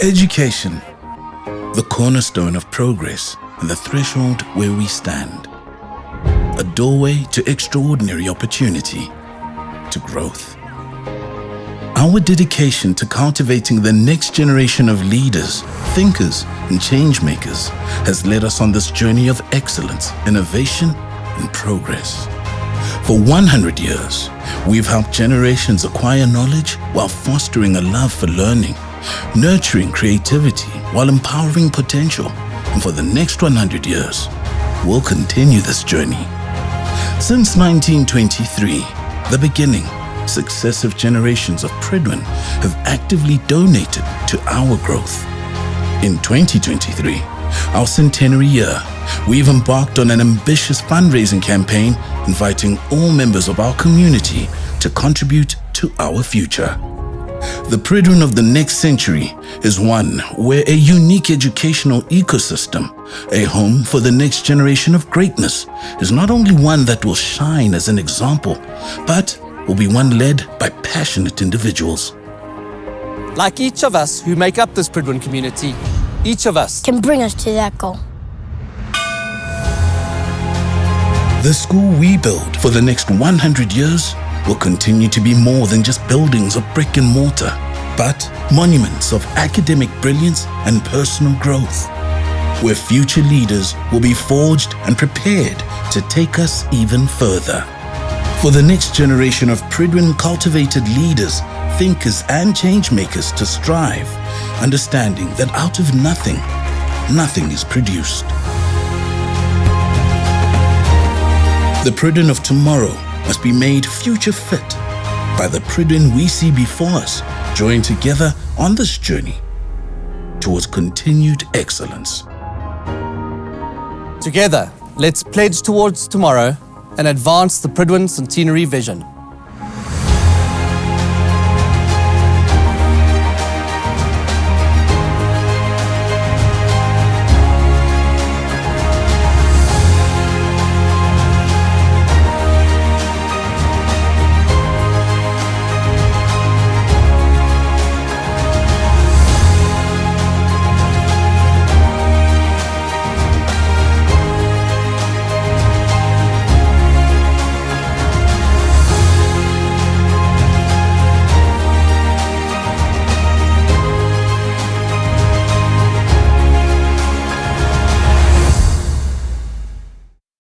Education, the cornerstone of progress and the threshold where we stand. A doorway to extraordinary opportunity, to growth. Our dedication to cultivating the next generation of leaders, thinkers, and change makers has led us on this journey of excellence, innovation, and progress. For 100 years, we've helped generations acquire knowledge while fostering a love for learning, nurturing creativity while empowering potential. And for the next 100 years, we'll continue this journey. Since 1923, the beginning, successive generations of Pridwin have actively donated to our growth. In 2023, our centenary year, we've embarked on an ambitious fundraising campaign inviting all members of our community to contribute to our future. The Pridwin of the next century is one where a unique educational ecosystem, a home for the next generation of greatness, is not only one that will shine as an example, but will be one led by passionate individuals. Like each of us who make up this Pridwin community, each of us can bring us to that goal. The school we build for the next 100 years will continue to be more than just buildings of brick and mortar, but monuments of academic brilliance and personal growth, where future leaders will be forged and prepared to take us even further. For the next generation of Pridwin cultivated leaders, thinkers, and change makers to strive, understanding that out of nothing, nothing is produced. The Pridwin of tomorrow must be made future fit by the Pridwin we see before us, joined together on this journey towards continued excellence. Together, let's pledge towards tomorrow and advance the Pridwin Centenary vision.